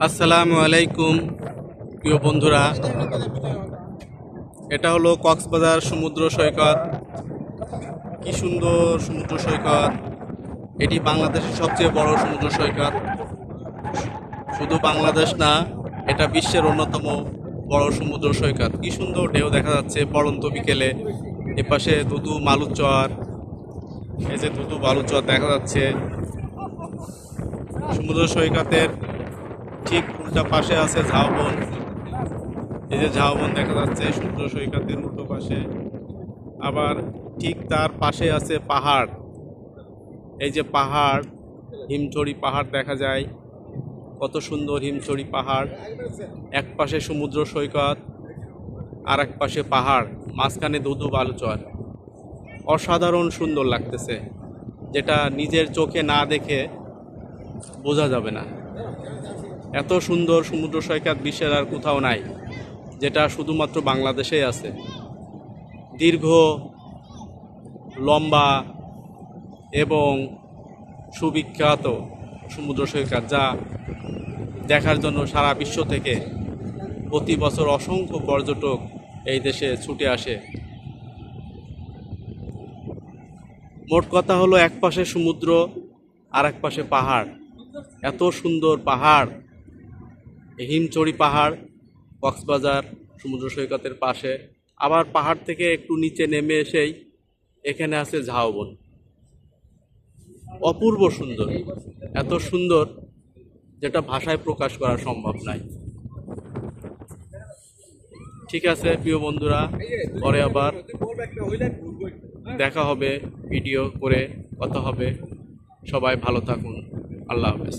আসসালামু আলাইকুম প্রিয় বন্ধুরা, এটা হলো কক্সবাজার সমুদ্র সৈকত। কি সুন্দর সমুদ্র সৈকত! এটি বাংলাদেশের সবচেয়ে বড় সমুদ্র সৈকত। শুধু বাংলাদেশ না, এটা বিশ্বের অন্যতম বড় সমুদ্র সৈকত। কি সুন্দর ঢেউ দেখা যাচ্ছে পড়ন্ত বিকেলে। এপাশে দুদু মালুচর, এই যে দুদু বালুচর দেখা যাচ্ছে। সমুদ্র সৈকতের ঠিক উল্টা পাশে আছে ঝাউবন। এই যে ঝাউবন দেখা যাচ্ছে সমুদ্র সৈকতের উল্টো পাশে। আবার ঠিক তার পাশে আছে পাহাড়। এই যে পাহাড়, হিমছড়ি পাহাড় দেখা যায়। কত সুন্দর হিমছড়ি পাহাড়! এক পাশে সমুদ্র সৈকত, আর এক পাশে পাহাড়, মাঝখানে ধুধু বালুচর। অসাধারণ সুন্দর লাগতেছে, যেটা নিজের চোখে না দেখে বোঝা যাবে না। এত সুন্দর সমুদ্র সৈকত বিশ্বের আর কোথাও নাই, যেটা শুধুমাত্র বাংলাদেশেই আছে। দীর্ঘ, লম্বা এবং সুবিখ্যাত সমুদ্র সৈকত, যা দেখার জন্য সারা বিশ্ব থেকে প্রতি বছর অসংখ্য পর্যটক এই দেশে ছুটে আসে। মোট কথা হলো, এক পাশে সমুদ্র আর এক পাশে পাহাড়। এত সুন্দর পাহাড়, হিমছড়ি পাহাড় কক্সবাজার সমুদ্র সৈকতের পাশে। আবার পাহাড় থেকে একটু নিচে নেমে এসেই এখানে আছে ঝাউবন। অপূর্ব সুন্দর, এত সুন্দর যেটা ভাষায় প্রকাশ করা সম্ভব নয়। ঠিক আছে প্রিয় বন্ধুরা, পরে আবার দেখা হবে, ভিডিও করে কথা হবে। সবাই ভালো থাকুন। আল্লাহ হাফেজ।